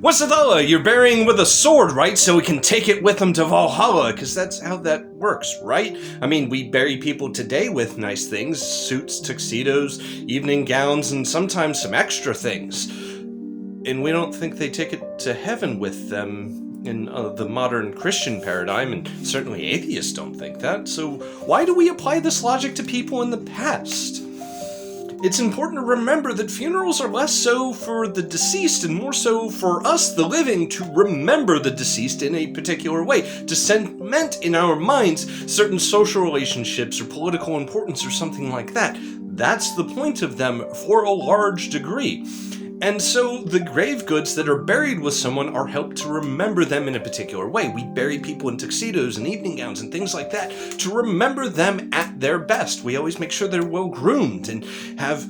Wasathala, you're burying with a sword, right? So we can take it with them to Valhalla, because that's how that works, right? I mean, we bury people today with nice things, suits, tuxedos, evening gowns, and sometimes some extra things. And we don't think they take it to heaven with them in the modern Christian paradigm, and certainly atheists don't think that. So why do we apply this logic to people in the past? It's important to remember that funerals are less so for the deceased and more so for us, the living, to remember the deceased in a particular way, to cement in our minds certain social relationships or political importance or something like that. That's the point of them for a large degree. And so the grave goods that are buried with someone are helped to remember them in a particular way. We bury people in tuxedos and evening gowns and things like that to remember them at their best. We always make sure they're well groomed and have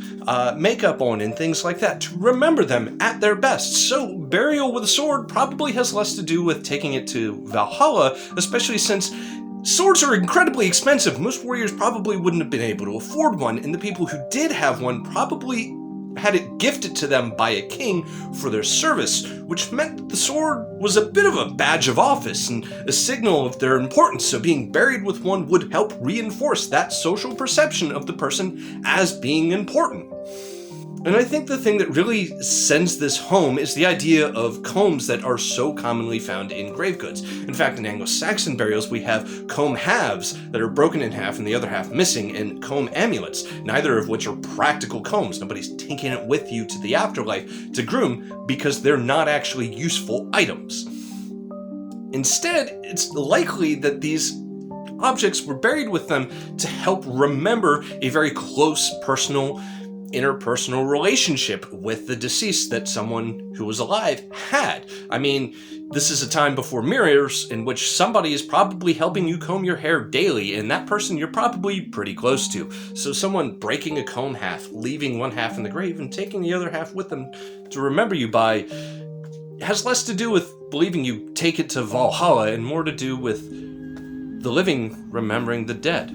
makeup on and things like that to remember them at their best. So burial with a sword probably has less to do with taking it to Valhalla, especially since swords are incredibly expensive. Most warriors probably wouldn't have been able to afford one, and the people who did have one probably had it gifted to them by a king for their service, which meant that the sword was a bit of a badge of office and a signal of their importance, so being buried with one would help reinforce that social perception of the person as being important. And I think the thing that really sends this home is the idea of combs that are so commonly found in grave goods. In fact, in Anglo-Saxon burials, we have comb halves that are broken in half and the other half missing, and comb amulets, neither of which are practical combs. Nobody's taking it with you to the afterlife to groom because they're not actually useful items. Instead, it's likely that these objects were buried with them to help remember a very close personal interpersonal relationship with the deceased that someone who was alive had. I mean, this is a time before mirrors in which somebody is probably helping you comb your hair daily, and that person you're probably pretty close to. So someone breaking a comb half, leaving one half in the grave, and taking the other half with them to remember you by has less to do with believing you take it to Valhalla and more to do with the living remembering the dead.